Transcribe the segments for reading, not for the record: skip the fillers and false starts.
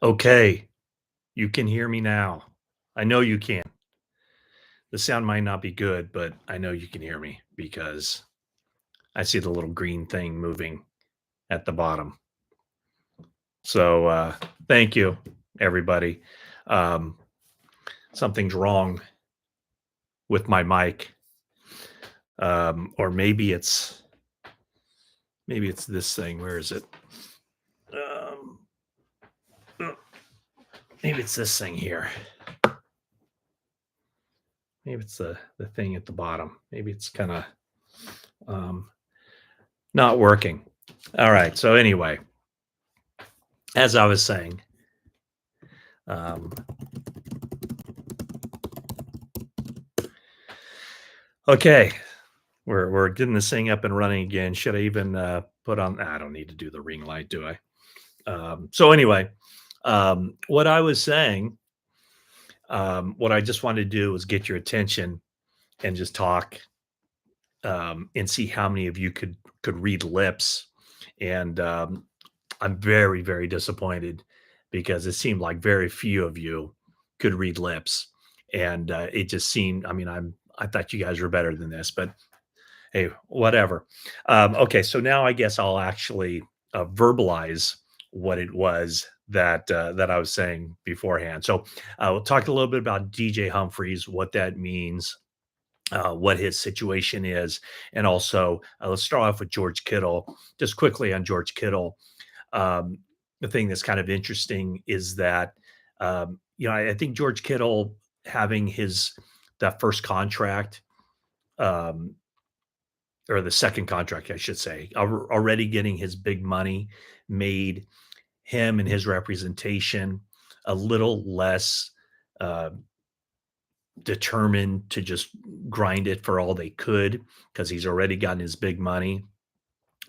Okay, you can hear me now. I know you can. The sound might not be good, but I know you can hear me because I see the little green thing moving at the bottom. So, thank you, everybody. Um, Something's wrong with my mic, or maybe it's this thing. Where is it? Um, uh, Maybe it's this thing here. Maybe it's the thing at the bottom. Maybe it's kind of um, not working. All right. So anyway, as I was saying, um, okay, we're getting this thing up and running again. Should I even put on? I don't need to do the ring light, do I? So anyway, what I was saying, what I just wanted to do was get your attention and just talk and see how many of you could read lips. And I'm very very disappointed because it seemed like very few of you could read lips, and it just seemed. I mean, I thought you guys were better than this, but hey, whatever. Okay, so now I guess I'll actually verbalize what it was that I was saying beforehand. So we'll talk a little bit about DJ Humphries, what that means, what his situation is, and also let's start off with George Kittle. Just quickly on George Kittle, um, the thing that's kind of interesting is that I think George Kittle having his that first contract. Um, or the second contract, I should say, already getting his big money made him and his representation a little less uh, determined to just grind it for all they could because he's already gotten his big money.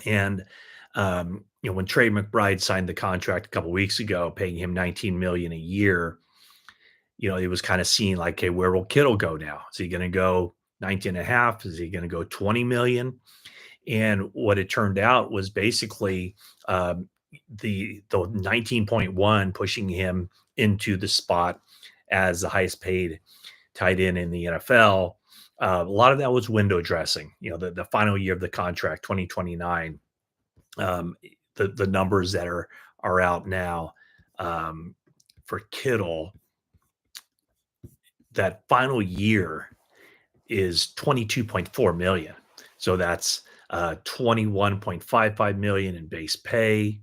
And when Trey McBride signed the contract a couple weeks ago, paying him 19 million a year, it was kind of seen like, okay, where will Kittle go now? Is he going to go 19 and a half? Is he going to go 20 million? And what it turned out was basically the 19.1 pushing him into the spot as the highest paid tight end in the NFL. A lot of that was window dressing. The final year of the contract, 2029. Um, the numbers that are out now for Kittle, that final year is 22.4 million. So that's 21.55 million in base pay,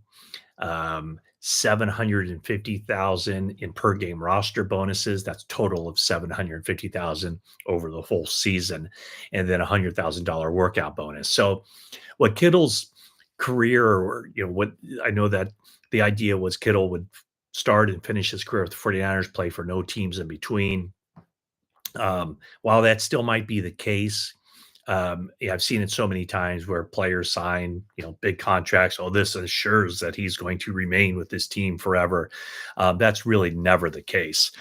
750,000 in per game roster bonuses. That's total of 750,000 over the whole season, and then $100,000 workout bonus. So, what Kittle's career, or what I know that the idea was Kittle would start and finish his career with the 49ers, play for no teams in between. While that still might be the case, yeah, I've seen it so many times where players sign, big contracts. Oh, this assures that he's going to remain with this team forever. That's really never the case.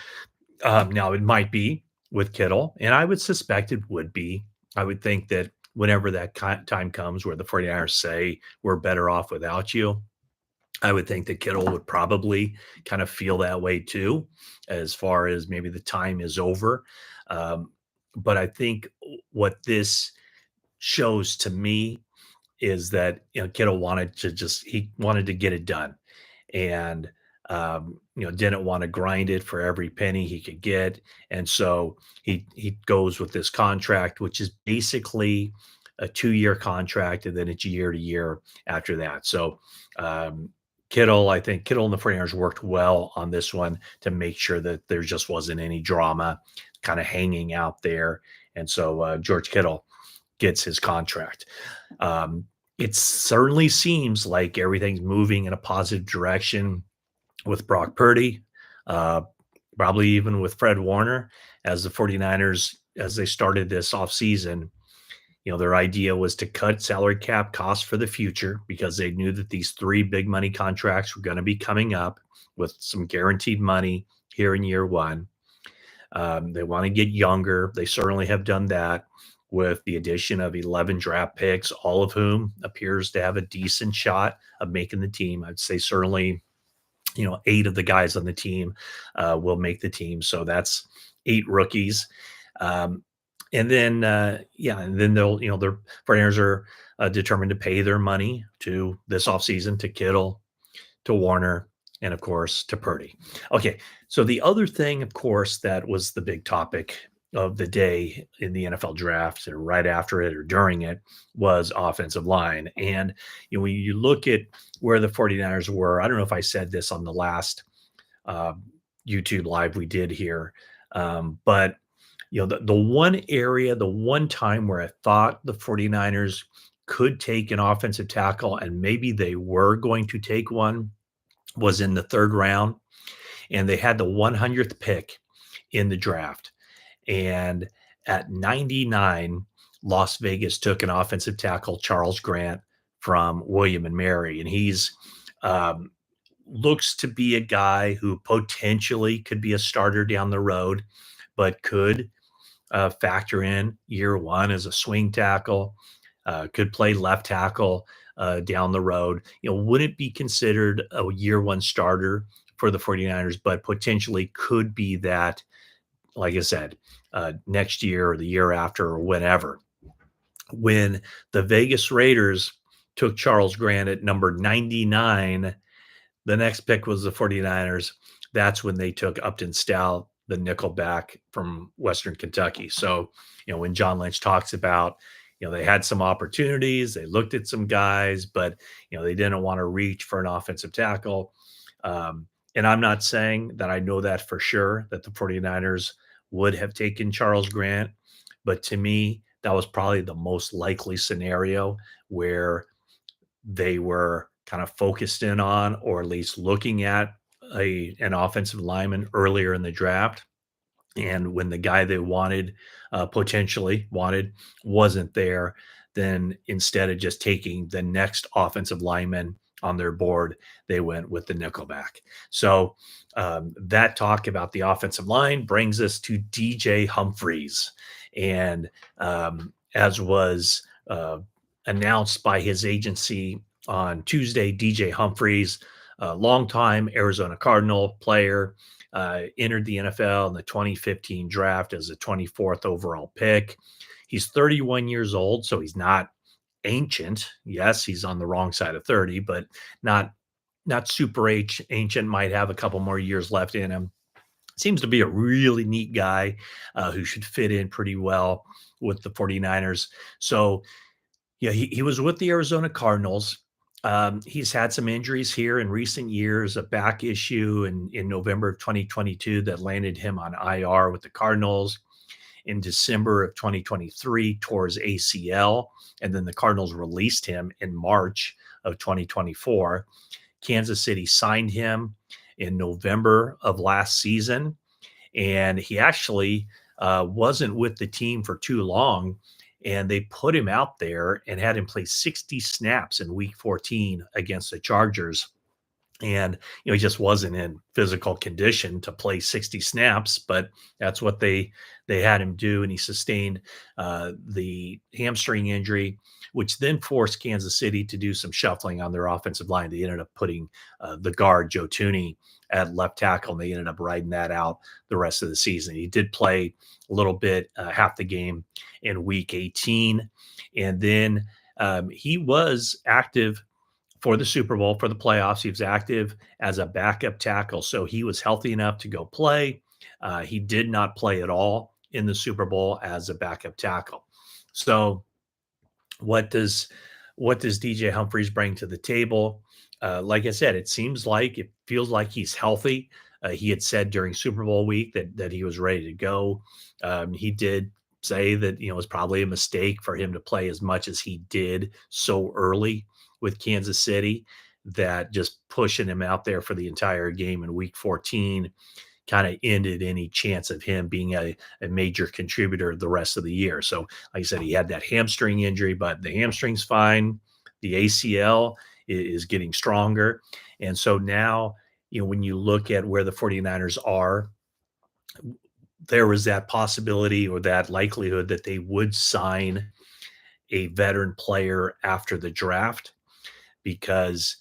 Now, it might be with Kittle, and I would suspect it would be. I would think that whenever that time comes where the 49ers say, we're better off without you, I would think that Kittle would probably kind of feel that way too, as far as maybe the time is over. But I think what this shows to me is that Kittle he wanted to get it done, and didn't want to grind it for every penny he could get, and so he goes with this contract, which is basically a 2-year contract, and then it's year to year after that. So I think Kittle and the 49ers worked well on this one to make sure that there just wasn't any drama kind of hanging out there. And so George Kittle gets his contract. It certainly seems like everything's moving in a positive direction with Brock Purdy, probably even with Fred Warner, as the 49ers, as they started this offseason. Their idea was to cut salary cap costs for the future because they knew that these 3 big money contracts were going to be coming up with some guaranteed money here in year one. They want to get younger. They certainly have done that with the addition of 11 draft picks, all of whom appears to have a decent shot of making the team. I'd say certainly, 8 of the guys on the team will make the team. So that's 8 rookies. Um, and then, yeah, and then the 49ers are determined to pay their money to this offseason to Kittle, to Warner, and of course to Purdy. Okay, so the other thing, of course, that was the big topic of the day in the NFL draft, or right after it or during it, was offensive line. And when you look at where the 49ers were, I don't know if I said this on the last uh, YouTube live we did here, but the one area, the one time where I thought the 49ers could take an offensive tackle, and maybe they were going to take one, was in the third round, and they had the 100th pick in the draft. And at 99, Las Vegas took an offensive tackle, Charles Grant from William and Mary, and he's um, looks to be a guy who potentially could be a starter down the road, but could factor in year one as a swing tackle, could play left tackle down the road. Wouldn't be considered a year one starter for the 49ers, but potentially could be that, like I said, next year or the year after or whenever. When the Vegas Raiders took Charles Grant at number 99, the next pick was the 49ers. That's when they took Upton Stout, the nickelback from Western Kentucky. So, when John Lynch talks about, they had some opportunities, they looked at some guys, but, they didn't want to reach for an offensive tackle. And I'm not saying that I know that for sure, that the 49ers would have taken Charles Grant. But to me, that was probably the most likely scenario where they were kind of focused in on, or at least looking at an offensive lineman earlier in the draft. And when the guy they wanted, potentially wanted, wasn't there, then instead of just taking the next offensive lineman on their board, they went with the nickelback. So that talk about the offensive line brings us to DJ Humphries. And as was announced by his agency on Tuesday, DJ Humphries, a longtime Arizona Cardinal player, entered the NFL in the 2015 draft as a 24th overall pick. He's 31 years old, so he's not ancient. Yes, he's on the wrong side of 30, but not super ancient. Might have a couple more years left in him. Seems to be a really neat guy who should fit in pretty well with the 49ers. So yeah, he was with the Arizona Cardinals. He's had some injuries here in recent years, a back issue in November of 2022 that landed him on IR with the Cardinals. In December of 2023, tore his ACL, and then the Cardinals released him in March of 2024. Kansas City signed him in November of last season, and he actually wasn't with the team for too long, and they put him out there and had him play 60 snaps in week 14 against the Chargers. And he just wasn't in physical condition to play 60 snaps, but that's what they had him do. And he sustained the hamstring injury, which then forced Kansas City to do some shuffling on their offensive line. They ended up putting the guard Joe Tooney at left tackle, and they ended up riding that out the rest of the season. He did play a little bit, half the game in week 18, and then he was active for the Super Bowl, for the playoffs. He was active as a backup tackle, so he was healthy enough to go play. He did not play at all in the Super Bowl as a backup tackle. So, what does DJ Humphries bring to the table? Like I said, it feels like he's healthy. He had said during Super Bowl week that he was ready to go. He did say that it was probably a mistake for him to play as much as he did so early with Kansas City, that just pushing him out there for the entire game in week 14 kind of ended any chance of him being a major contributor the rest of the year. So, like I said, he had that hamstring injury, but the hamstring's fine. The ACL is getting stronger. And so now, when you look at where the 49ers are, there was that possibility or that likelihood that they would sign a veteran player after the draft, because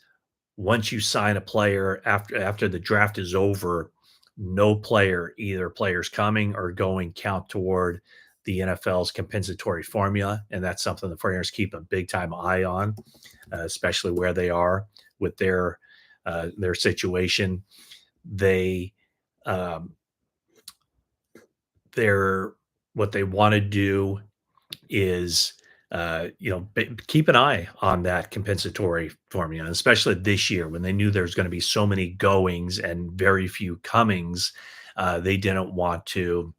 once you sign a player after the draft is over, no player, either players coming or going, count toward the NFL's compensatory formula, and that's something the 49ers keep a big time eye on, especially where they are with their situation. They um, they're what they want to do is keep an eye on that compensatory formula, especially this year when they knew there's going to be so many goings and very few comings. They didn't want to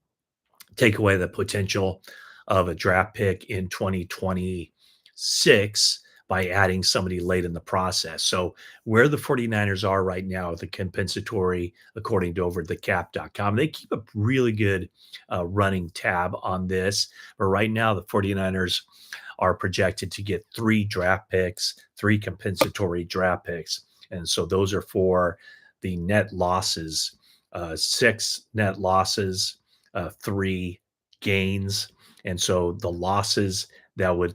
take away the potential of a draft pick in 2026 by adding somebody late in the process. So where the 49ers are right now with the compensatory, according to overthecap.com, they keep a really good running tab on this. But right now, the 49ers are projected to get 3 compensatory draft picks. And so those are for the net losses, 6 net losses, 3 gains. And so the losses that would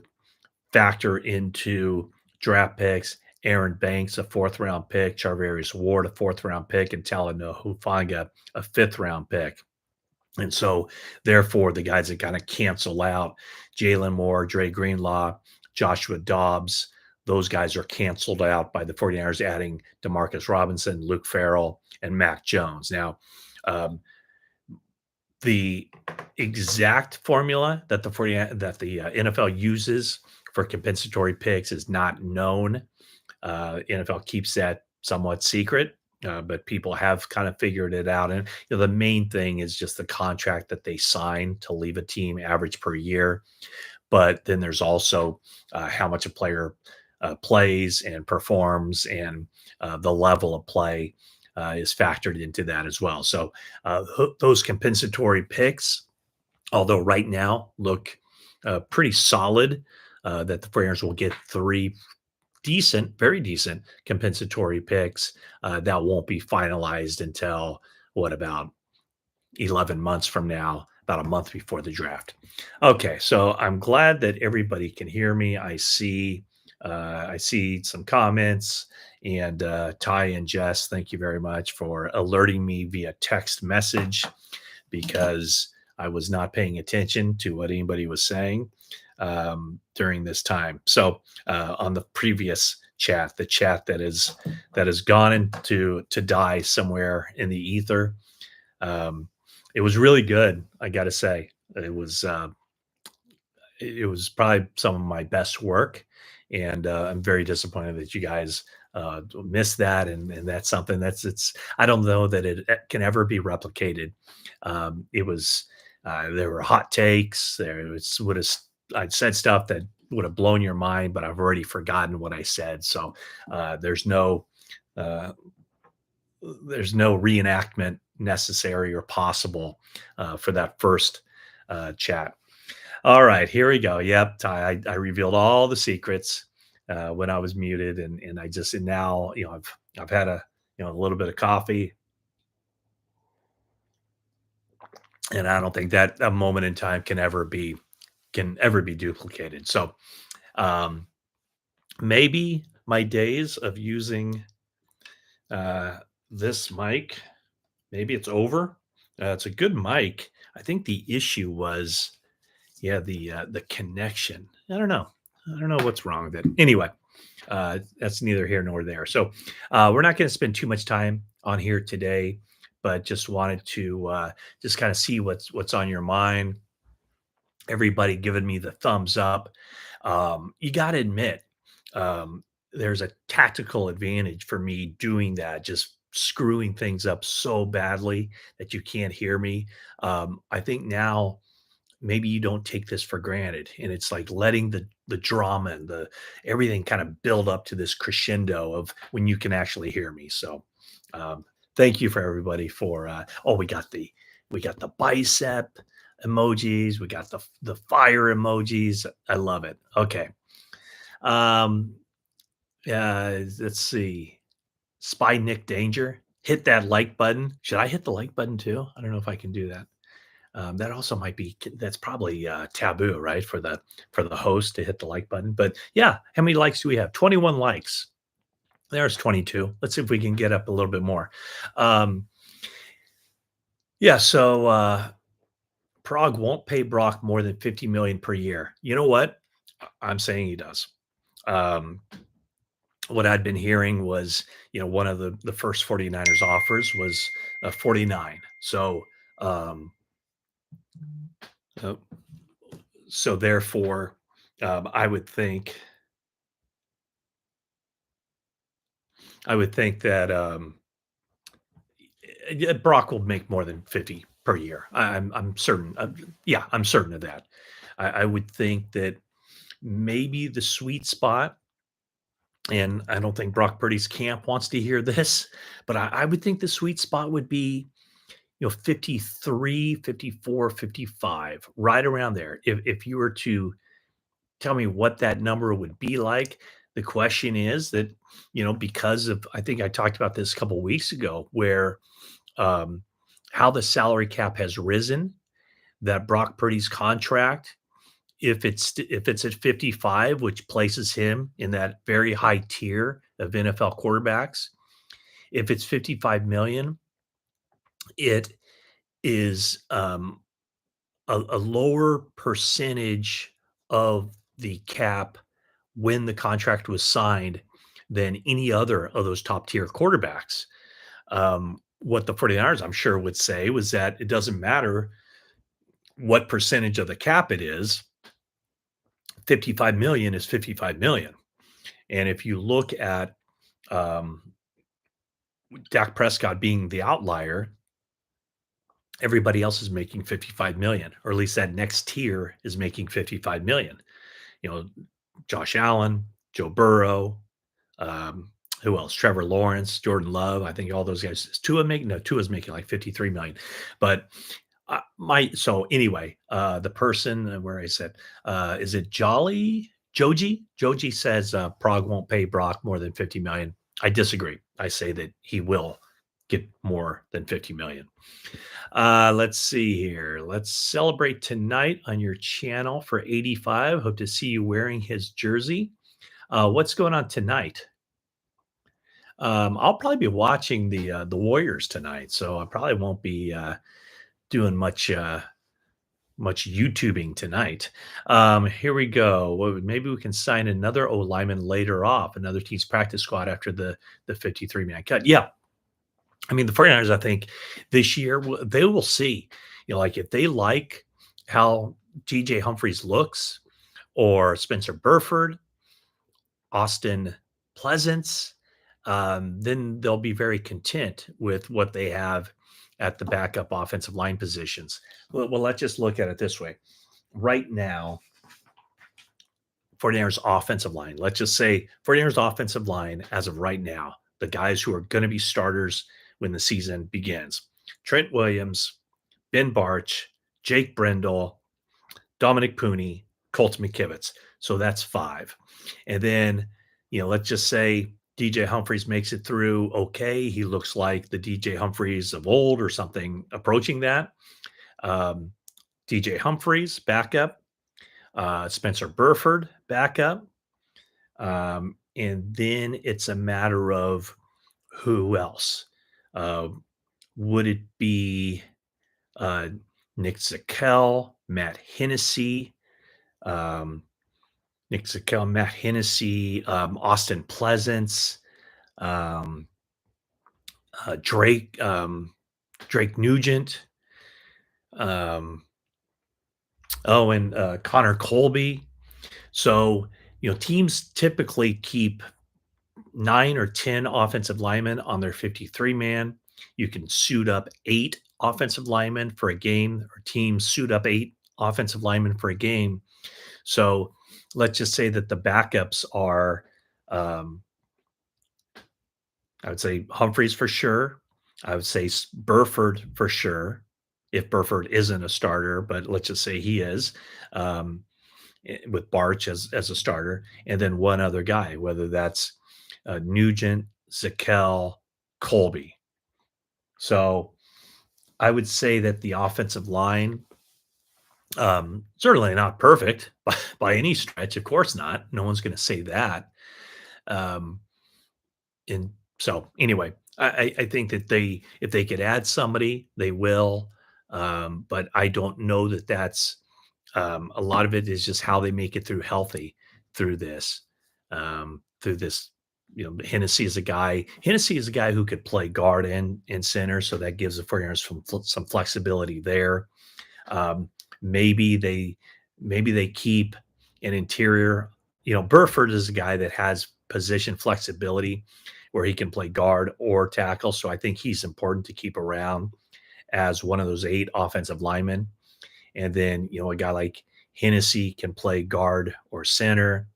factor into draft picks: Aaron Banks, a 4th round pick; Charvarius Ward, a 4th round pick; and Talanoa Hufanga, a 5th round pick. And so, therefore, the guys that kind of cancel out: Jalen Moore, Dre Greenlaw, Joshua Dobbs, those guys are canceled out by the 49ers, adding Demarcus Robinson, Luke Farrell, and Mac Jones. Now, um, the exact formula that the NFL uses for compensatory picks is not known. NFL keeps that somewhat secret, but people have kind of figured it out. And the main thing is just the contract that they sign to leave a team average per year. But then there's also how much a player plays and performs, and the level of play is factored into that as well. So those compensatory picks, although right now look pretty solid, that the 49ers will get 3 very decent compensatory picks that won't be finalized until about 11 months from now, about a month before the draft. Okay, so I'm glad that everybody can hear me. I see some comments, and Ty and Jess, thank you very much for alerting me via text message, because I was not paying attention to what anybody was saying during this time. So on the previous chat, the chat that has gone into to die somewhere in the ether, it was really good. I got to say, it was probably some of my best work, and I'm very disappointed that you guys missed that, and that's something it's. I don't know that it can ever be replicated. It was There were hot takes. There was would have I'd said stuff that would have blown your mind, but I've already forgotten what I said. So uh, there's no uh, there's no reenactment necessary or possible for that first chat. All right, here we go. Yep, Ty, I revealed all the secrets when I was muted, and I just and now I've had a little bit of coffee, and I don't think that a moment in time can ever be duplicated. So um, maybe my days of using uh, this mic, maybe it's over. It's a good mic. I think the issue was, yeah, the connection. I don't know what's wrong with it. Anyway, that's neither here nor there. So we're not going to spend too much time on here today, but just wanted to just kind of see what's on your mind. Everybody giving me the thumbs up. You got to admit, there's a tactical advantage for me doing that, just screwing things up so badly that you can't hear me. I think now maybe you don't take this for granted, and it's like letting the drama and the everything kind of build up to this crescendo of when you can actually hear me. So um, thank you for everybody for we got the bicep emojis, we got the fire emojis. I love it. Okay. um let's see. Spy Nick Danger, hit that like button. Should I hit the like button too? I don't know if I can do that. That also might be that's probably taboo, right? For the host to hit the like button. But yeah, how many likes do we have? 21 likes. There's 22. Let's see if we can get up a little bit more. Um, yeah, so Prague won't pay Brock more than 50 million per year. You know what? I'm saying he does. Um, what I'd been hearing was, one of the first 49ers offers was 49. Um, uh, so therefore, I would think that Brock will make more than 50 per year. I'm certain. Yeah, I'm certain of that. I would think that maybe the sweet spot, and I don't think Brock Purdy's camp wants to hear this, but I would think the sweet spot would be, 53, 54, 55, right around there. If you were to tell me what that number would be like, the question is that, because of, I think I talked about this a couple weeks ago, where um, how the salary cap has risen, that Brock Purdy's contract, if it's at 55, which places him in that very high tier of NFL quarterbacks, if it's 55 million, it is a lower percentage of the cap when the contract was signed than any other of those top tier quarterbacks. What the 49ers, I'm sure, would say was that it doesn't matter what percentage of the cap it is, 55 million is 55 million. And if you look at um, Dak Prescott being the outlier, everybody else is making 55 million, or at least that next tier is making 55 million. You know, Josh Allen, Joe Burrow, um, who else? Trevor Lawrence, Jordan Love. I think all those guys. Is Tua making? No, Tua's making like 53 million. But so anyway, the person where I said, is it Jolly Joji? Joji says Prague won't pay Brock more than 50 million. I disagree. I say that he will get more than 50 million. Let's see here. Let's celebrate tonight on your channel for 85. Hope to see you wearing his jersey. What's going on tonight? I'll probably be watching the Warriors tonight, so I probably won't be doing much YouTubing tonight. Here we go. Maybe we can sign another O lineman later off another team's practice squad after the 53-man cut. Yeah, I mean, the 49ers, I think this year, they will see, like if they like how DJ Humphries looks, or Spencer Burford, Austin Pleasance, then they'll be very content with what they have at the backup offensive line positions. Well, let's just look at it this way. Right now, 49ers offensive line, let's just say 49ers offensive line as of right now, the guys who are going to be starters when the season begins: Trent Williams, Ben Barch, Jake Brendel, Dominic Pooney, Colt McKivitz. So that's five. And then, let's just say DJ Humphries makes it through okay. He looks like the DJ Humphries of old or something approaching that. DJ Humphries, backup. Spencer Burford, backup. And then it's a matter of who else. Uh, would it be uh, Nick Zakel, Matt Hennessy, um, Nick Zakel, Matt Hennessy, Austin Pleasance, um, Drake Nugent, um, and Connor Colby. So, teams typically keep 9 or 10 offensive linemen on their 53 man. You can suit up 8 offensive linemen for a game, or teams suit up 8 offensive linemen for a game. So let's just say that the backups are, I would say Humphreys for sure. I would say Burford for sure, if Burford isn't a starter, but let's just say he is, with Barch as a starter, and then one other guy, whether that's Nugent, Zakel, Colby. So I would say that the offensive line, certainly not perfect by any stretch. Of course not. No one's going to say that. Um, And so anyway, I think that they if they could add somebody, they will. But I don't know that that's a lot of it is just how they make it through healthy through this. Through this, Hennessy is a guy who could play guard and center, so that gives the 49ers some flexibility there. Um, maybe they maybe they keep an interior. Burford is a guy that has position flexibility where he can play guard or tackle. So I think he's important to keep around as one of those 8 offensive linemen. And then, a guy like Hennessy can play guard or center.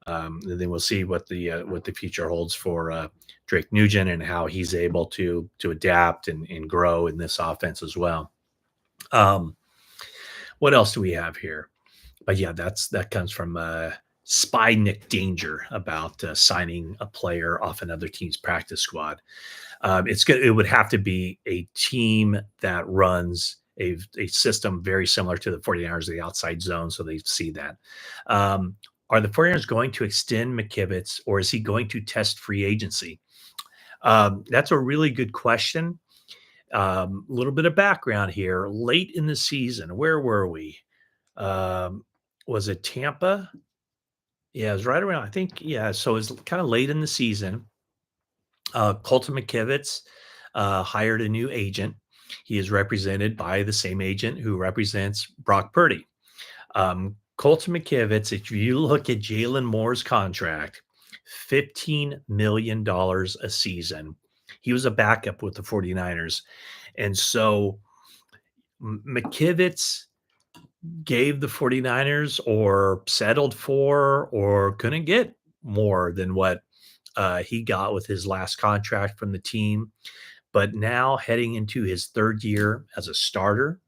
And then we'll see what the future holds for Drake Nugent and how he's able to adapt and grow in this offense as well. Um, what else do we have here? But yeah, that comes from Spy Nick Danger about signing a player off another team's practice squad. It's good. It would have to be a team that runs a system very similar to the 49ers, the outside zone, so they see that. Um, are the 49ers going to extend McKivitz, or is he going to test free agency? That's a really good question. A little bit of background here. Late in the season, where were we? Um, was it Tampa? Yeah, it was right around, I think, yeah. So it's kind of late in the season. Colt McKivitz hired a new agent. He is represented by the same agent who represents Brock Purdy. Colt McKivitz, if you look at Jalen Moore's contract, $15 million a season. He was a backup with the 49ers. And so McKivitz gave the 49ers or settled for or couldn't get more than what he got with his last contract from the team. But now heading into his third year as a starter,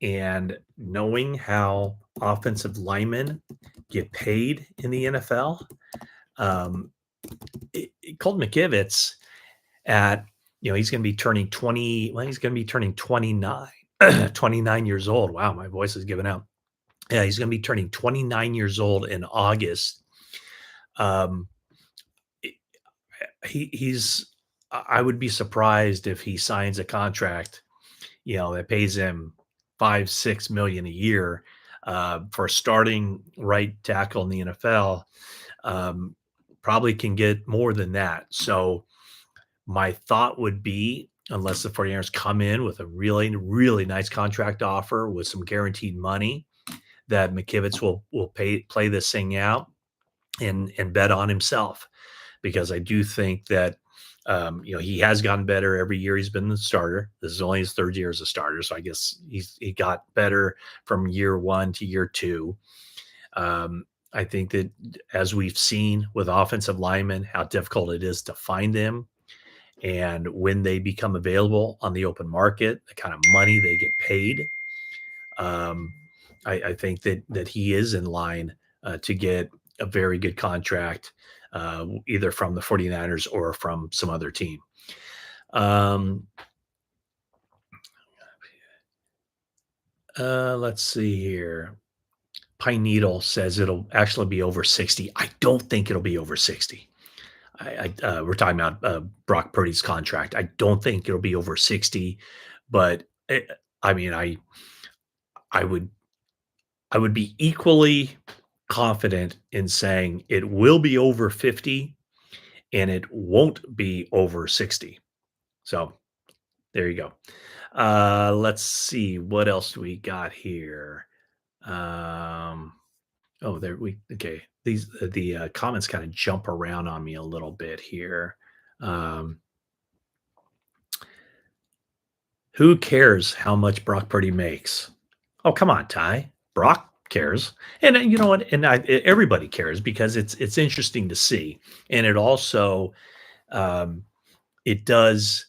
and knowing how offensive linemen get paid in the NFL, um, Colt McKivitz at he's going to be turning 20. Well, he's going to be turning 29, 29 years old. Wow, my voice is giving out. Yeah, he's going to be turning 29 years old in August. Um, he's I would be surprised if he signs a contract, that pays him 5-6 million a year for starting right tackle in the NFL. Um, Probably can get more than that. So my thought would be, unless the 49ers come in with a really, really nice contract offer with some guaranteed money, that McKivitz will play this thing out and bet on himself, because I do think that he has gotten better every year he's been the starter. This is only his third year as a starter, so I guess he got better from year one to year two. I think that, as we've seen with offensive linemen, how difficult it is to find them, and when they become available on the open market, the kind of money they get paid. Um, I think that he is in line to get a very good contract, either from the 49ers or from some other team. Um, let's see here. Pine Needle says it'll actually be over 60. I don't think it'll be over 60. We're talking about Brock Purdy's contract. I don't think it'll be over 60, but I mean, I would I would be equally confident in saying it will be over 50 and it won't be over 60. So there you go. Let's see. What else do we got here? Um, oh, there we okay. The comments kind of jump around on me a little bit here. Um, who cares how much Brock Purdy makes? Oh, come on, Ty. Brock cares, and you know what? And everybody cares, because it's interesting to see, and it also um, it does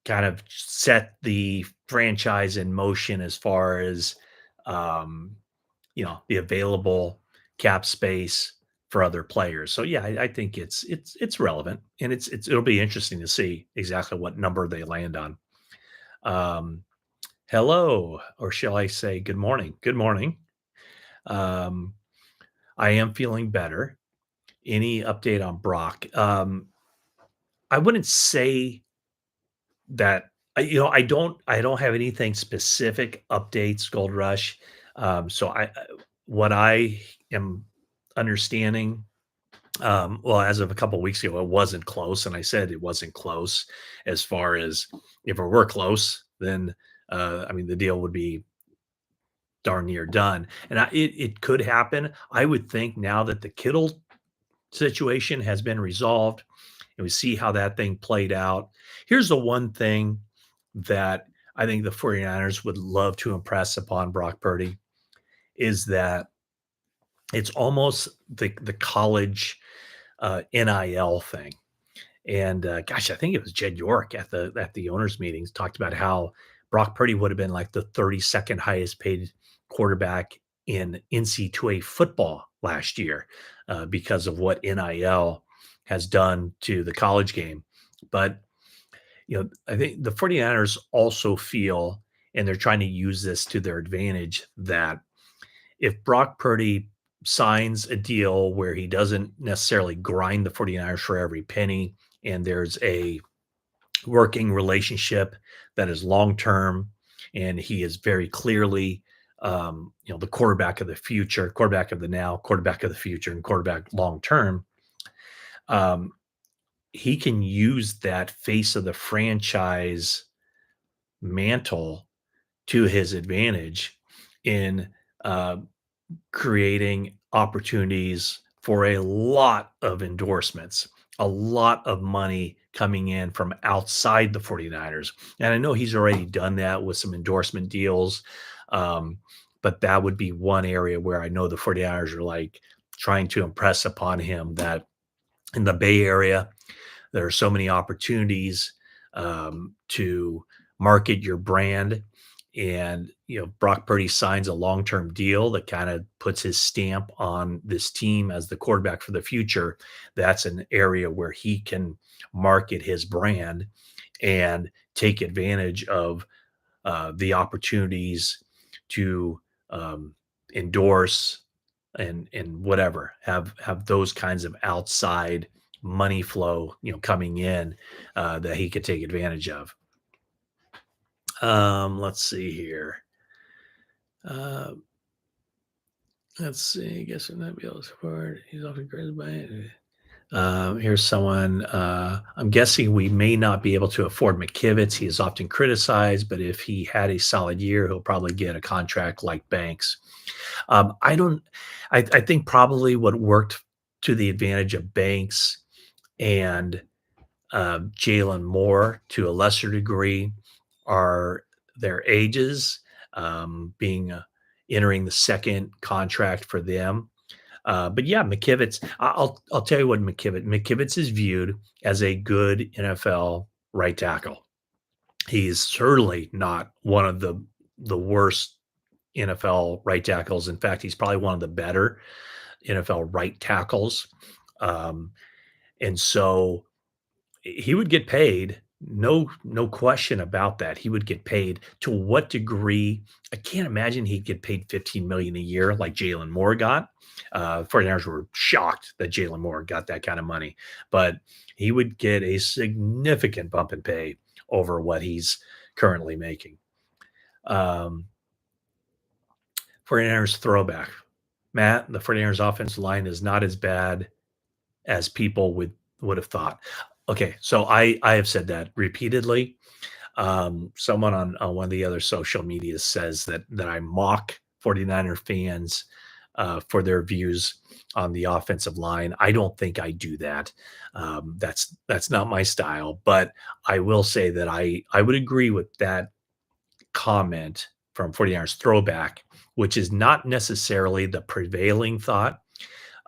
kind of set the franchise in motion as far as um, the available cap space for other players. So yeah, I think it's relevant, and it'll be interesting to see exactly what number they land on. Um, Hello, or shall I say good morning? Good morning. Um, I am feeling better. Any update on Brock? I wouldn't say that I don't have anything specific updates, Gold Rush. So what I am understanding, well, as of a couple weeks ago, it wasn't close, and I said it wasn't close. As far as if it were close, then I mean the deal would be darn near done, and it could happen. I would think now that the Kittle situation has been resolved and we see how that thing played out. Here's the one thing that I think the 49ers would love to impress upon Brock Purdy is that it's almost the college NIL thing. And gosh, I think it was Jed York at the owners' meetings talked about how Brock Purdy would have been like the 32nd highest paid quarterback in NC2A football last year because of what NIL has done to the college game. But I think the 49ers also feel, and they're trying to use this to their advantage, that if Brock Purdy signs a deal where he doesn't necessarily grind the 49ers for every penny, and there's a working relationship that is long term, and he is very clearly the quarterback of the future, quarterback of the now, quarterback of the future, and quarterback long term. Um, he can use that face of the franchise mantle to his advantage in uh, creating opportunities for a lot of endorsements, a lot of money coming in from outside the 49ers. And I know he's already done that with some endorsement deals. Um, but that would be one area where I know the 49ers are like trying to impress upon him that in the Bay Area, there are so many opportunities to market your brand. And, Brock Purdy signs a long term deal that kind of puts his stamp on this team as the quarterback for the future. That's an area where he can market his brand and take advantage of the opportunities to endorse and whatever have those kinds of outside money flow coming in that he could take advantage of. Let's see here. uh let's see, I guess I'm not be able to support, he's often great by here's someone. I'm guessing we may not be able to afford McKivitz. He is often criticized, but if he had a solid year, he'll probably get a contract like Banks. I don't. I think probably what worked to the advantage of Banks and Jalen Moore to a lesser degree are their ages, being entering the second contract for them. But yeah, McKivitz. I'll tell you what McKivitz is viewed as a good NFL right tackle. He's certainly not one of the worst NFL right tackles. In fact, he's probably one of the better NFL right tackles. Um, and so he would get paid. No question about that. He would get paid. To what degree? I can't imagine he'd get paid 15 million a year like Jalen Moore got. 49ers were shocked that Jalen Moore got that kind of money, but he would get a significant bump in pay over what he's currently making. Um, 49ers throwback. Matt, the 49ers offensive line is not as bad as people would have thought. Okay, so I have said that repeatedly. Someone on one of the other social medias says that I mock 49er fans for their views on the offensive line. I don't think I do that. That's not my style, but I will say that I would agree with that comment from 49ers throwback, which is not necessarily the prevailing thought.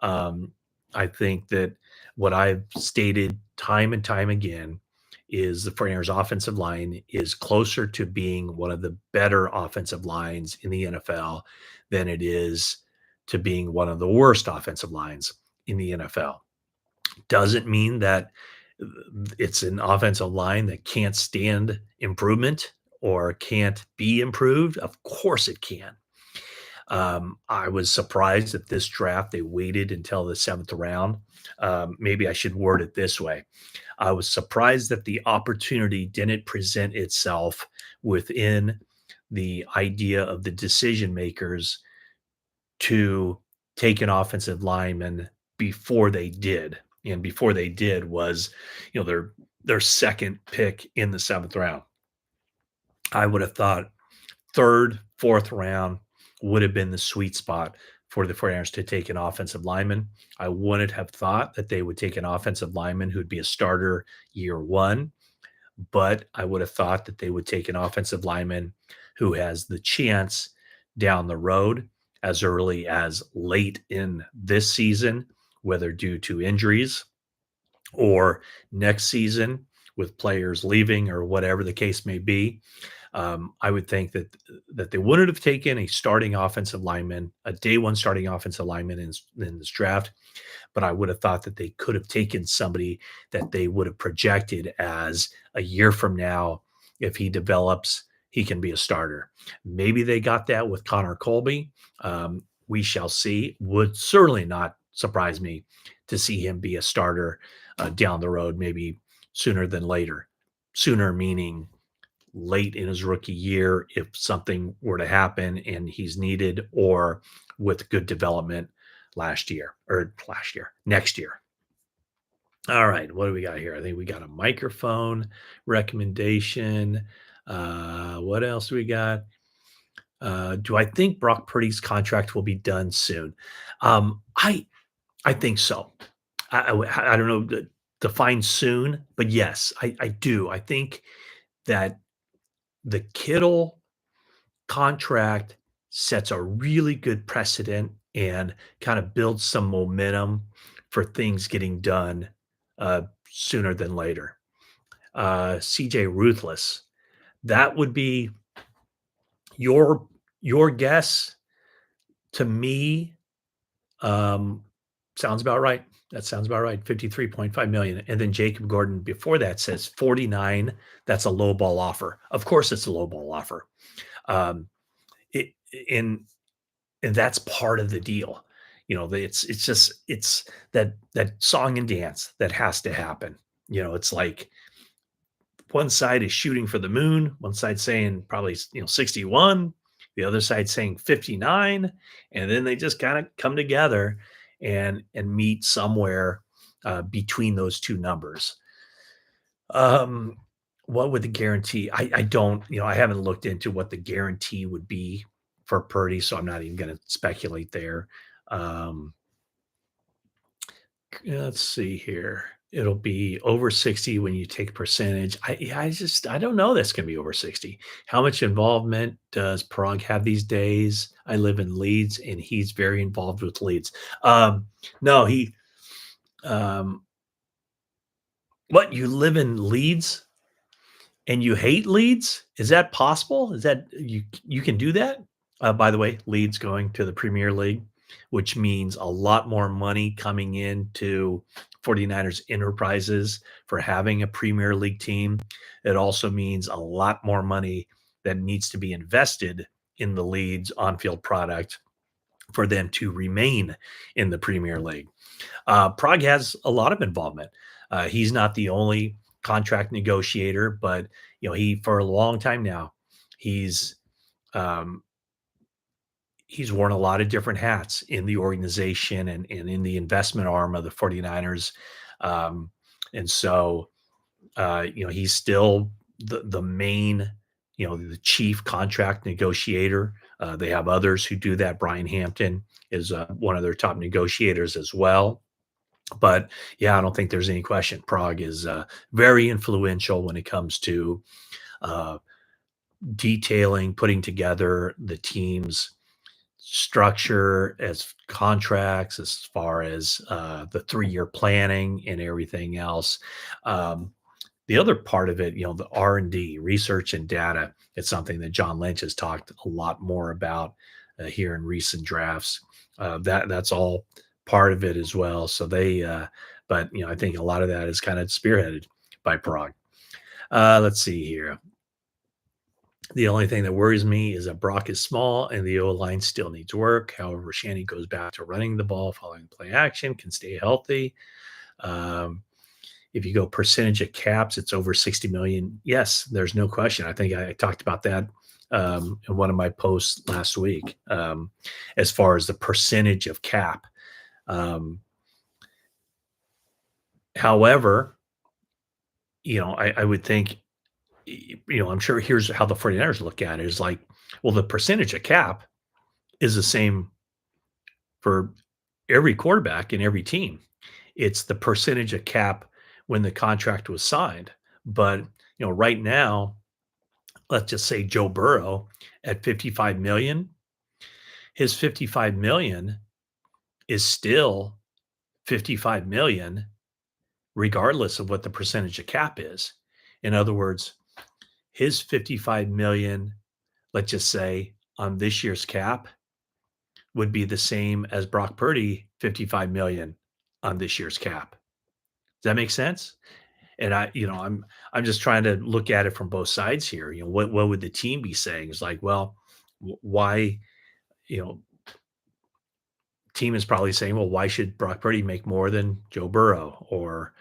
um, I think that what I've stated time and time again is the 49ers offensive line is closer to being one of the better offensive lines in the NFL than it is to being one of the worst offensive lines in the NFL. Doesn't mean that it's an offensive line that can't stand improvement or can't be improved. Of course it can. I was surprised that this draft they waited until the seventh round. Maybe I should word it this way. I was surprised that the opportunity didn't present itself within the idea of the decision makers to take an offensive lineman before they did. And before they did was, their second pick in the seventh round. I would have thought third, fourth round would have been the sweet spot for the 49ers to take an offensive lineman. I wouldn't have thought that they would take an offensive lineman who'd be a starter year one, but I would have thought that they would take an offensive lineman who has the chance down the road as early as late in this season, whether due to injuries or next season with players leaving or whatever the case may be. I would think that they wouldn't have taken a starting offensive lineman, a day one starting offensive lineman in this draft, but I would have thought that they could have taken somebody that they would have projected as a year from now, if he develops, he can be a starter. Maybe they got that with Connor Colby. We shall see. Would certainly not surprise me to see him be a starter down the road, maybe sooner than later. Sooner meaning late in his rookie year if something were to happen and he's needed, or with good development next year. All right, what do we got here? I think we got a microphone recommendation. What else do we got? Do I think Brock Purdy's contract will be done soon? I think so. I don't know, define soon, but yes, I do. I think that the Kittle contract sets a really good precedent and kind of builds some momentum for things getting done sooner than later. CJ Ruthless, that would be your guess. To me, um, sounds about right. That sounds about right. 53.5 million. And then Jacob Gordon before that says 49. That's a low ball offer. Of course, it's a low ball offer. Um, it in and that's part of the deal. It's that song and dance that has to happen. It's like one side is shooting for the moon, one side saying probably 61, the other side saying 59, and then they just kind of come together and meet somewhere between those two numbers. Um, what would the guarantee? I don't, I haven't looked into what the guarantee would be for Purdy, so I'm not even going to speculate there. Um, let's see here. It'll be over 60 when you take percentage. I don't know that's going to be over 60. How much involvement does Prague have these days? I live in Leeds and he's very involved with Leeds. No, um, what, you live in Leeds and you hate Leeds? Is that possible? Is that you can do that? By the way, Leeds going to the Premier League, which means a lot more money coming into 49ers enterprises for having a Premier League team. It also means a lot more money that needs to be invested in the Leeds on-field product for them to remain in the Premier League. Prague has a lot of involvement. He's not the only contract negotiator, but he for a long time now, he's um, he's worn a lot of different hats in the organization and in the investment arm of the 49ers. Um, and so, he's still the main, the chief contract negotiator. They have others who do that. Brian Hampton is one of their top negotiators as well. But yeah, I don't think there's any question. Prague is very influential when it comes to uh, detailing, putting together the team's structure, as contracts, as far as the 3-year planning and everything else. Um, the other part of it, the R&D, research and data, it's something that John Lynch has talked a lot more about here in recent drafts. That's all part of it as well. So but I think a lot of that is kind of spearheaded by Prague. Let's see here. The only thing that worries me is that Brock is small and the O line still needs work. However, Shanny goes back to running the ball, following play action, can stay healthy. Um, if you go percentage of caps, it's over 60 million. Yes, there's no question. I think I talked about that in one of my posts last week, as far as the percentage of cap. Um, however, I would think, I'm sure here's how the 49ers look at it is like, well, the percentage of cap is the same for every quarterback in every team. It's the percentage of cap when the contract was signed. But, right now, let's just say Joe Burrow at 55 million, his 55 million is still 55 million regardless of what the percentage of cap is. In other words, his 55 million, let's just say on this year's cap would be the same as Brock Purdy 55 million on this year's cap. Does that make sense? And I'm just trying to look at it from both sides here. What would the team be saying? It's like, well, why, you know, team is probably saying, well, why should Brock Purdy make more than Joe Burrow or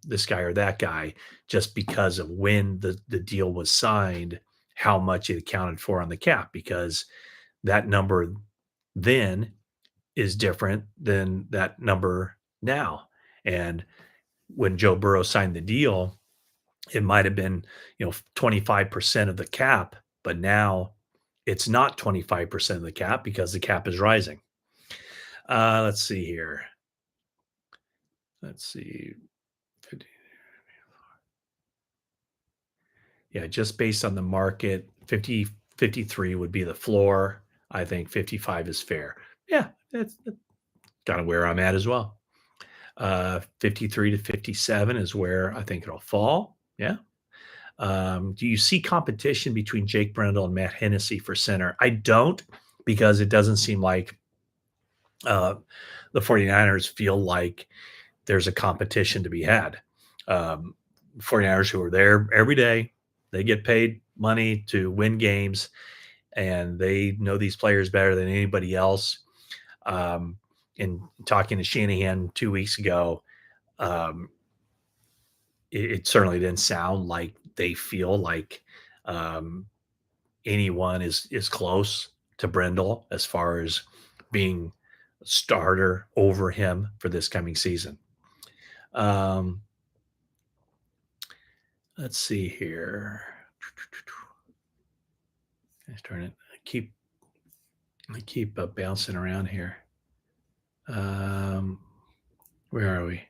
this guy or that guy just because of when the deal was signed, how much it accounted for on the cap? Because that number then is different than that number now. And when Joe Burrow signed the deal, it might have been, 25% of the cap, but now it's not 25% of the cap because the cap is rising. Let's see here. Let's see. 50 Yeah, just based on the market, 53 would be the floor. I think 55 is fair. Yeah, that's kind of where I'm at as well. 53 to 57 is where I think it'll fall. Yeah. Do you see competition between Jake Brendel and Matt Hennessy for center? I don't, because it doesn't seem like uh, the 49ers feel like there's a competition to be had. Um, 49ers who are there every day, they get paid money to win games, and they know these players better than anybody else. Um, in talking to Shanahan 2 weeks ago, um, it certainly didn't sound like they feel like um, anyone is close to Brendel as far as being a starter over him for this coming season. Um, let's see here. Let's turn it. I keep bouncing around here. Um, where are we?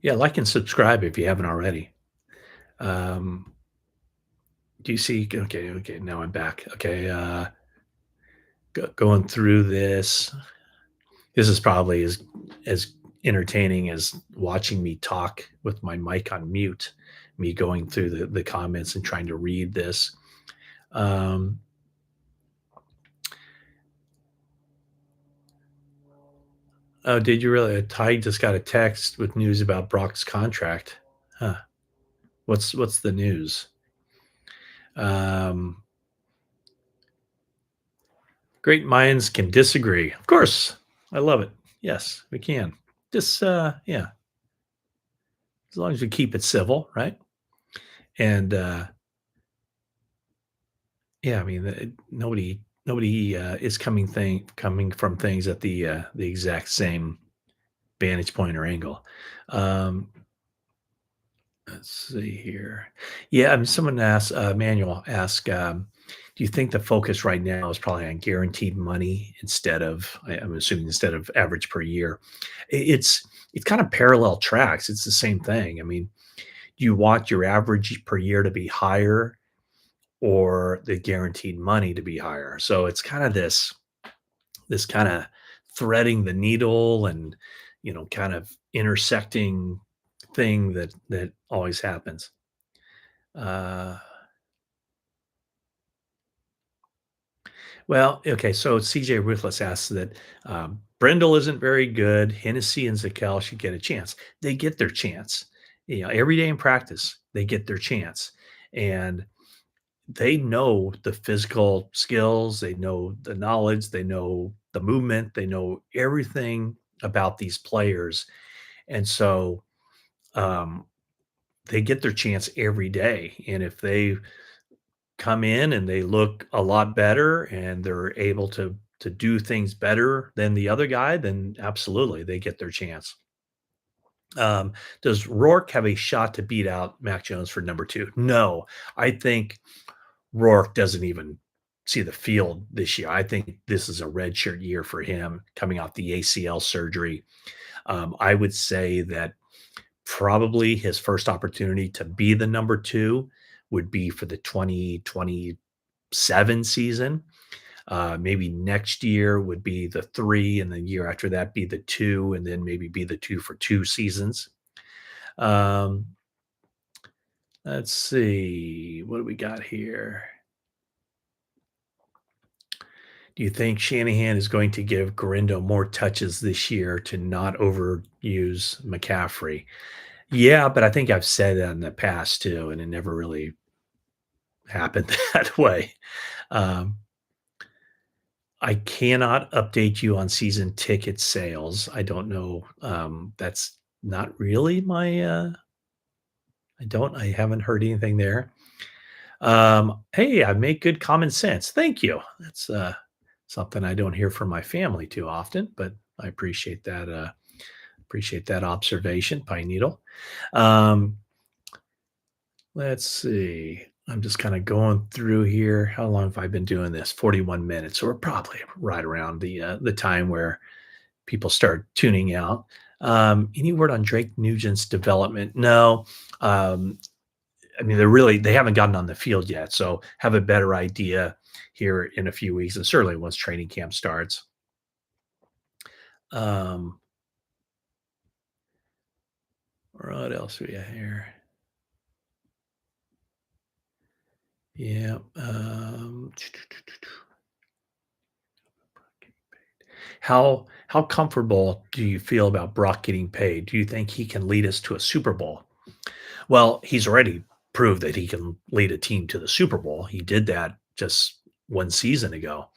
Yeah, like and subscribe if you haven't already. Um, do you see? Okay, okay. Now I'm back. Okay, going through this. This is probably as entertaining as watching me talk with my mic on mute, me going through the comments and trying to read this. Um, oh, did you really? Ty just got a text with news about Brock's contract. Huh. What's the news? Um, great minds can disagree. Of course, I love it. Yes, we can. Just yeah, as long as we keep it civil, right? And yeah, I mean, nobody is coming from things at the exact same vantage point or angle. Um, let's see here. Yeah, I mean, someone asked, Manuel asked, do you think the focus right now is probably on guaranteed money instead of, I'm assuming instead of average per year? It's kind of parallel tracks. It's the same thing. I mean, you want your average per year to be higher or the guaranteed money to be higher. So it's kind of this kind of threading the needle and kind of intersecting thing that always happens. Uh, well, okay, so CJ Ruthless asks that Brendel isn't very good. Hennessy and Zakel should get a chance. They get their chance. every day in practice, they get their chance. And they know the physical skills, they know the knowledge, they know the movement, they know everything about these players. And so um, they get their chance every day. And if they come in and they look a lot better and they're able to do things better than the other guy, then absolutely they get their chance. Um, does Rourke have a shot to beat out Mac Jones for number two? No, I think Rourke doesn't even see the field this year. I think this is a redshirt year for him coming off the ACL surgery. I would say that probably his first opportunity to be the number two would be for the 2027 season. Maybe next year would be the three, and the year after that be the two, and then maybe be the two for 2 seasons. Um, let's see. What do we got here? Do you think Shanahan is going to give Garindo more touches this year to not overuse McCaffrey? Yeah, but I think I've said that in the past too, and it never really happened that way. Um, I cannot update you on season ticket sales. I don't know. That's not really my. I haven't heard anything there. Hey, I make good common sense. Thank you. That's something I don't hear from my family too often, but I appreciate that. Appreciate that observation, Pine Needle. Um, let's see. I'm just kind of going through here. How long have I been doing this? 41 minutes. So we're probably right around the time where people start tuning out. Any word on Drake Nugent's development? No. Um, I mean, they haven't gotten on the field yet, so have a better idea here in a few weeks, and certainly once training camp starts. Um, what else do we have here? Yeah. How comfortable do you feel about Brock getting paid? Do you think he can lead us to a Super Bowl? Well, he's already proved that he can lead a team to the Super Bowl. He did that just 1 season ago.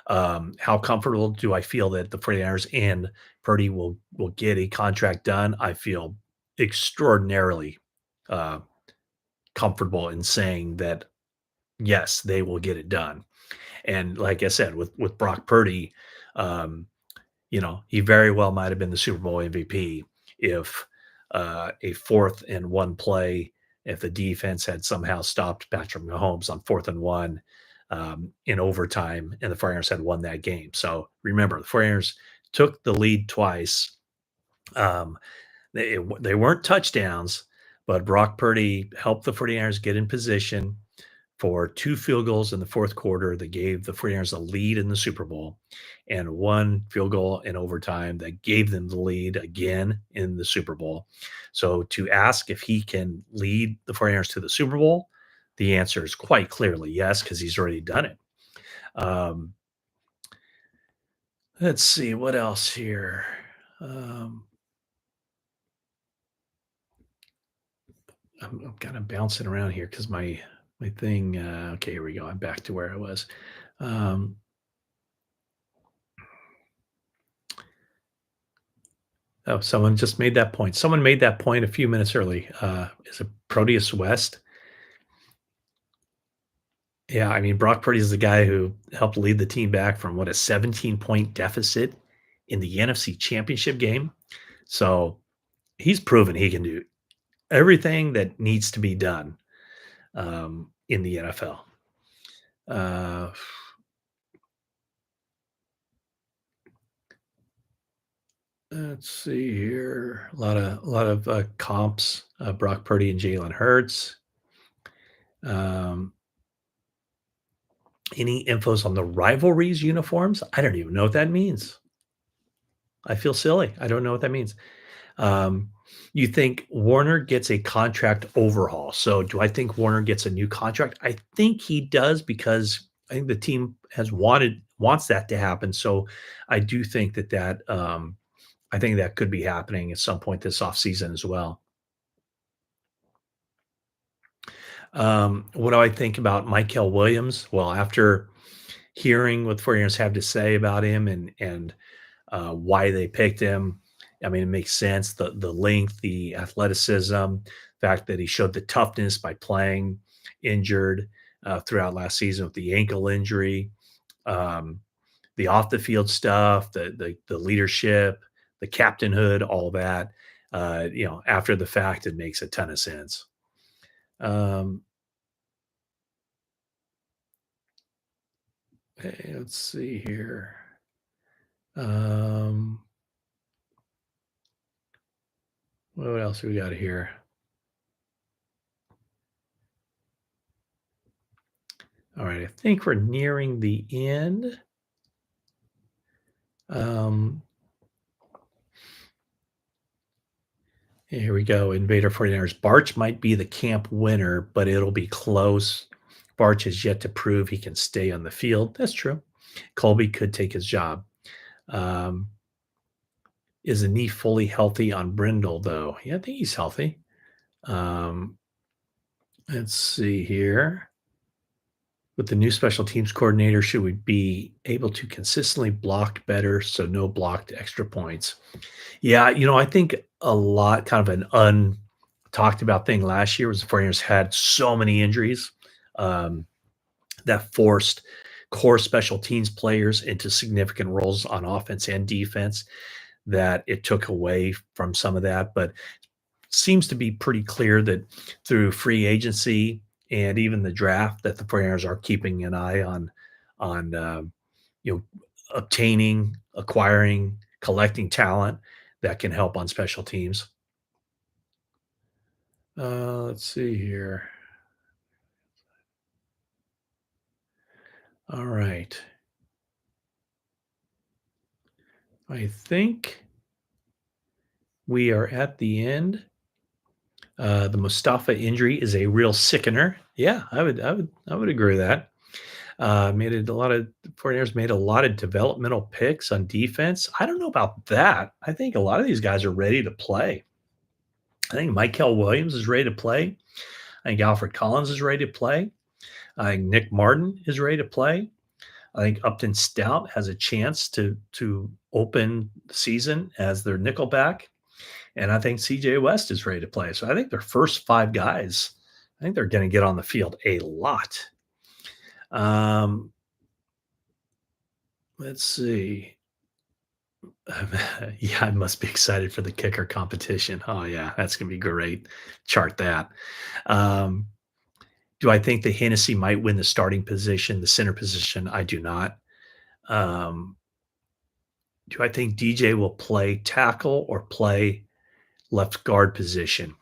How comfortable do I feel that the 49ers and Purdy will get a contract done? I feel extraordinarily uh, comfortable in saying that yes, they will get it done. And like I said, with Brock Purdy, um, he very well might have been the Super Bowl MVP if a 4th and 1 play, if the defense had somehow stopped Patrick Mahomes on 4th and 1 in overtime, and the 49ers had won that game. So remember, the 49ers took the lead twice. Um, they weren't touchdowns, but Brock Purdy helped the 49ers get in position for 2 field goals in the 4th quarter that gave the 49ers a lead in the Super Bowl, and 1 field goal in overtime that gave them the lead again in the Super Bowl. So to ask if he can lead the 49ers to the Super Bowl, the answer is quite clearly yes, because he's already done it. Um, let's see what else here. Um, I'm kind of bouncing around here because my thing. Okay, here we go. I'm back to where I was. Um, Oh, someone just made that point. Someone made that point a few minutes early. Is it Proteus West? Yeah, I mean, Brock Purdy is the guy who helped lead the team back from what, a 17-point deficit in the NFC Championship game. So he's proven he can do everything that needs to be done in the NFL. Uh, let's see here. A lot of comps. Brock Purdy and Jalen Hurts. Um, Any infos on the rivalries uniforms? I don't even know what that means. I feel silly. I don't know what that means. Um, you think Warner gets a contract overhaul. So do I think Warner gets a new contract? I think he does because I think the team wants that to happen. So I do think that I think that could be happening at some point this offseason as well. What do I think about Michael Williams? Well, after hearing what the 49ers have to say about him and why they picked him, I mean, it makes sense. The length, the athleticism, fact that he showed the toughness by playing injured throughout last season with the ankle injury, um, the off the field stuff, the leadership, the captainhood, all that. After the fact, it makes a ton of sense. Um, let's see here. Um, what else we got here? All right, I think we're nearing the end. Um, Here we go. Invader 49ers. Barch might be the camp winner, but it'll be close. Barch has yet to prove he can stay on the field. That's true. Colby could take his job. Um, is the knee fully healthy on Brindle, though? Yeah, I think he's healthy. Um, let's see here. With the new special teams coordinator, should we be able to consistently block better so no blocked extra points? Yeah, I think a lot kind of an untalked about thing last year was the 49ers had so many injuries um, that forced core special teams players into significant roles on offense and defense that it took away from some of that. But seems to be pretty clear that through free agency and even the draft that the 49ers are keeping an eye on you know obtaining, acquiring, collecting talent that can help on special teams. Let's see here. All right. I think we are at the end. The Mustafa injury is a real sickener. Yeah, I would agree with that. Made it a lot of 49ers made a lot of developmental picks on defense. I don't know about that. I think a lot of these guys are ready to play. I think Michael Williams is ready to play. I think Alfred Collins is ready to play. I think Nick Martin is ready to play. I think Upton Stout has a chance to open the season as their nickelback, and I think CJ West is ready to play. So I think their first five guys, I think they're going to get on the field a lot. Um, let's see. Yeah, I must be excited for the kicker competition. Oh yeah, that's gonna be great. Chart that. Um, do I think that Hennessy might win the starting position, the center position? I do not. Um, do I think DJ will play tackle or play left guard position?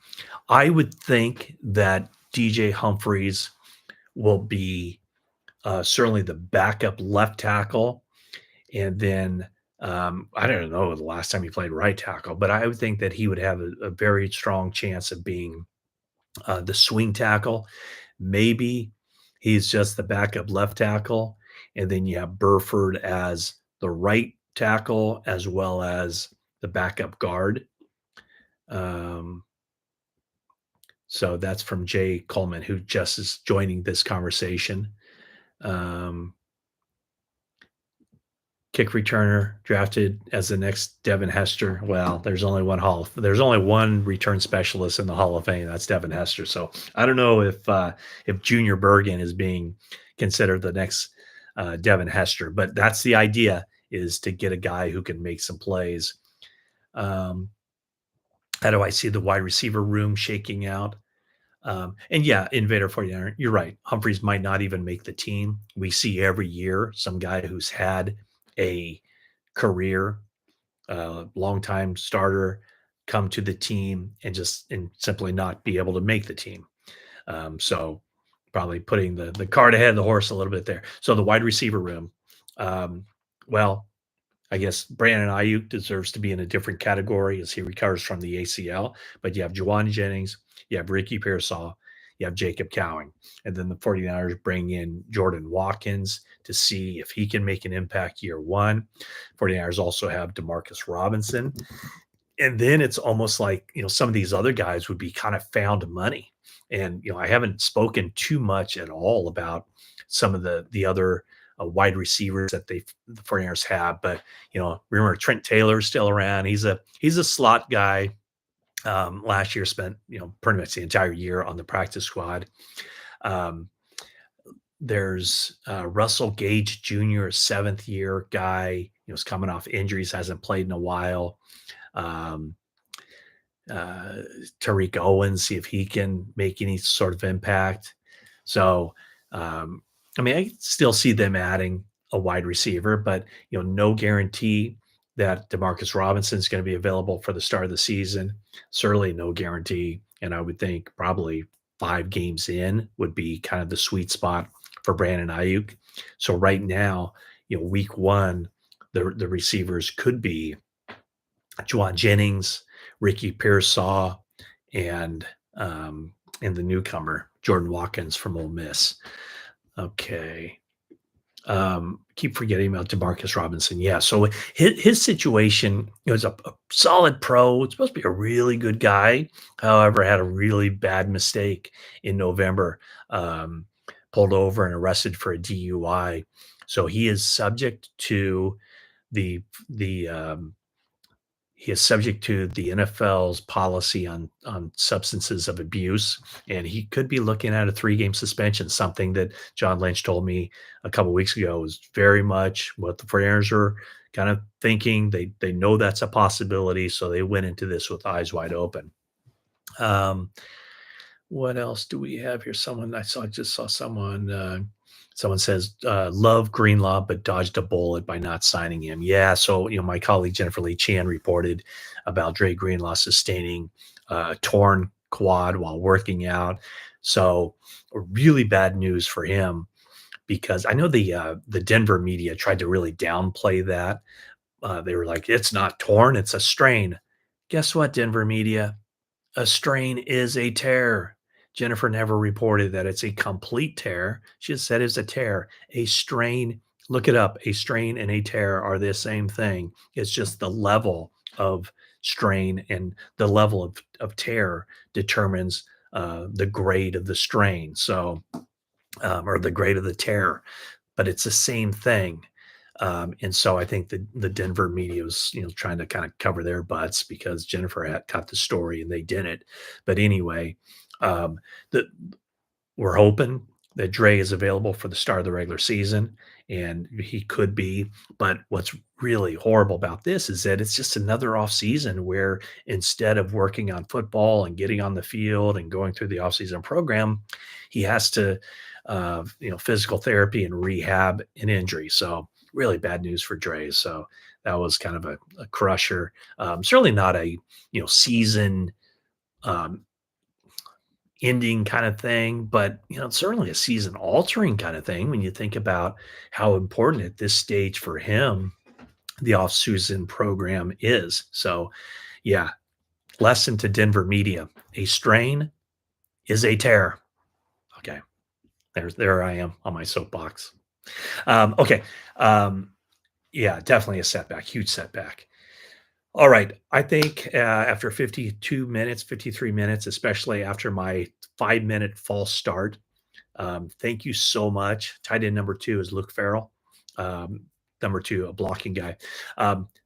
I would think that DJ Humphries will be certainly the backup left tackle. And then I don't know the last time he played right tackle, but I would think that he would have a very strong chance of being the swing tackle. Maybe he's just the backup left tackle. And then you have Burford as the right tackle as well as the backup guard. Um, so that's from Jay Coleman, who just is joining this conversation. Um, Kick returner drafted as the next Devin Hester. Well, there's only one return specialist in the Hall of Fame. That's Devin Hester. So I don't know if Junior Bergen is being considered the next Devin Hester, but that's the idea, is to get a guy who can make some plays. Um, how do I see the wide receiver room shaking out? And yeah, Invader 49, you're right. Humphries might not even make the team. We see every year some guy who's had a career, longtime starter come to the team and simply not be able to make the team. So probably putting the cart ahead of the horse a little bit there. So the wide receiver room, um, well, I guess Brandon Ayuk deserves to be in a different category as he recovers from the ACL. But you have Juwan Jennings, you have Ricky Pearsall, you have Jacob Cowing. And then the 49ers bring in Jordan Watkins to see if he can make an impact year one. 49ers also have Demarcus Robinson. And then it's almost like, some of these other guys would be kind of found money. And, I haven't spoken too much at all about some of the other wide receivers that the 49ers have. But, remember Trent Taylor's still around. He's a slot guy. Last year spent, pretty much the entire year on the practice squad. Um, there's Russell Gage Jr., a seventh year guy, is coming off injuries, hasn't played in a while. Um, uh, Tariq Owens, see if he can make any sort of impact. So, um, I mean, I still see them adding a wide receiver, but no guarantee that Demarcus Robinson is going to be available for the start of the season. Certainly, no guarantee, and I would think probably 5 games in would be kind of the sweet spot for Brandon Ayuk. So right now, week one, the receivers could be Juwan Jennings, Ricky Pearsall, and and the newcomer Jordan Watkins from Ole Miss. Okay. Keep forgetting about Demarcus Robinson. Yeah, so his situation, is a solid pro. It's supposed to be a really good guy. However, had a really bad mistake in November. Pulled over and arrested for a DUI. So the he is subject to the NFL's policy on substances of abuse, and he could be looking at a 3-game suspension, something that John Lynch told me a couple weeks ago was very much what the 49ers are kind of thinking. They know that's a possibility, so they went into this with eyes wide open. Um, what else do we have here? Just saw someone. Someone says, love Greenlaw, but dodged a bullet by not signing him. Yeah. So, my colleague Jennifer Lee Chan reported about Dre Greenlaw sustaining a torn quad while working out. So, really bad news for him because I know the Denver media tried to really downplay that. They were like, it's not torn, it's a strain. Guess what, Denver media? A strain is a tear. Jennifer never reported that it's a complete tear. She just said it's a tear. A strain, look it up. A strain and a tear are the same thing. It's just the level of strain and the level of tear determines the grade of the strain. So, or the grade of the tear, but it's the same thing. And so I think the Denver media was, trying to kind of cover their butts because Jennifer had caught the story and they didn't. But anyway, um, the we're hoping that Dre is available for the start of the regular season, and he could be. But what's really horrible about this is that it's just another off season where instead of working on football and getting on the field and going through the offseason program, he has to, physical therapy and rehab an injury. So really bad news for Dre. So that was kind of a crusher. Certainly not a season um, ending kind of thing, but it's certainly a season altering kind of thing when you think about how important at this stage for him the off-season program is. So, yeah, lesson to Denver media: a strain is a tear. Okay, there I am on my soapbox. Okay, yeah, definitely a setback, huge setback. All right. I think after 52 minutes, 53 minutes, especially after my 5-minute false start, thank you so much. Tight end number 2 is Luke Farrell. Um, Number 2, a blocking guy.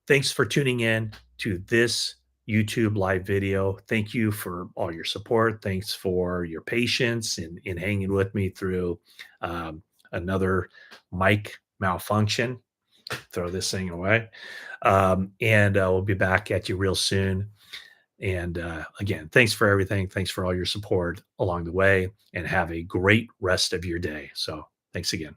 Thanks for tuning in to this YouTube live video. Thank you for all your support. Thanks for your patience in hanging with me through another mic malfunction. Throw this thing away. And we'll be back at you real soon. And again, thanks for everything. Thanks for all your support along the way, and have a great rest of your day. So thanks again.